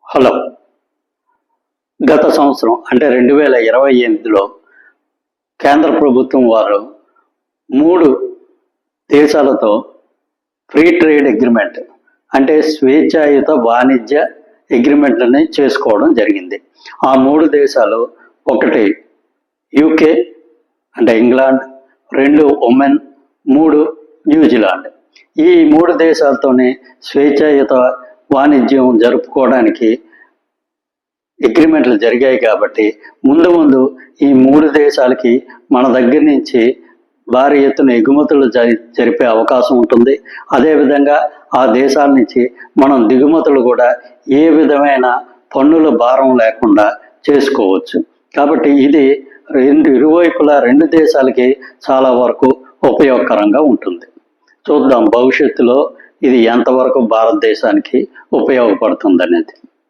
Hello. గత సంవత్సరం అంటే 2028లో కేంద్ర ప్రభుత్వం వారు 3 దేశాలతో ఫ్రీ ట్రేడ్ అగ్రిమెంట్ అంటే స్వేచ్ఛాయుత వాణిజ్య అగ్రిమెంట్లని చేసుకోవడం జరిగింది. ఆ 3 దేశాలు, ఒకటి యూకే అంటే ఇంగ్లాండ్, 2 ఒమెన్, 3 న్యూజిలాండ్. ఈ 3 దేశాలతోనే స్వేచ్ఛాయుత వాణిజ్యం జరుపుకోవడానికి అగ్రిమెంట్లు జరిగాయి. కాబట్టి ముందు ఈ 3 దేశాలకి మన దగ్గర నుంచి భారీ ఎత్తున ఎగుమతులు జరిపే అవకాశం ఉంటుంది. అదేవిధంగా ఆ దేశాల నుంచి మనం దిగుమతులు కూడా ఏ విధమైన పన్నుల భారం లేకుండా చేసుకోవచ్చు. కాబట్టి ఇది ఇరువైపులా 2 దేశాలకి చాలా వరకు ఉపయోగకరంగా ఉంటుంది. చూద్దాం భవిష్యత్తులో ఇది ఎంతవరకు భారతదేశానికి ఉపయోగపడుతుంది అనేది.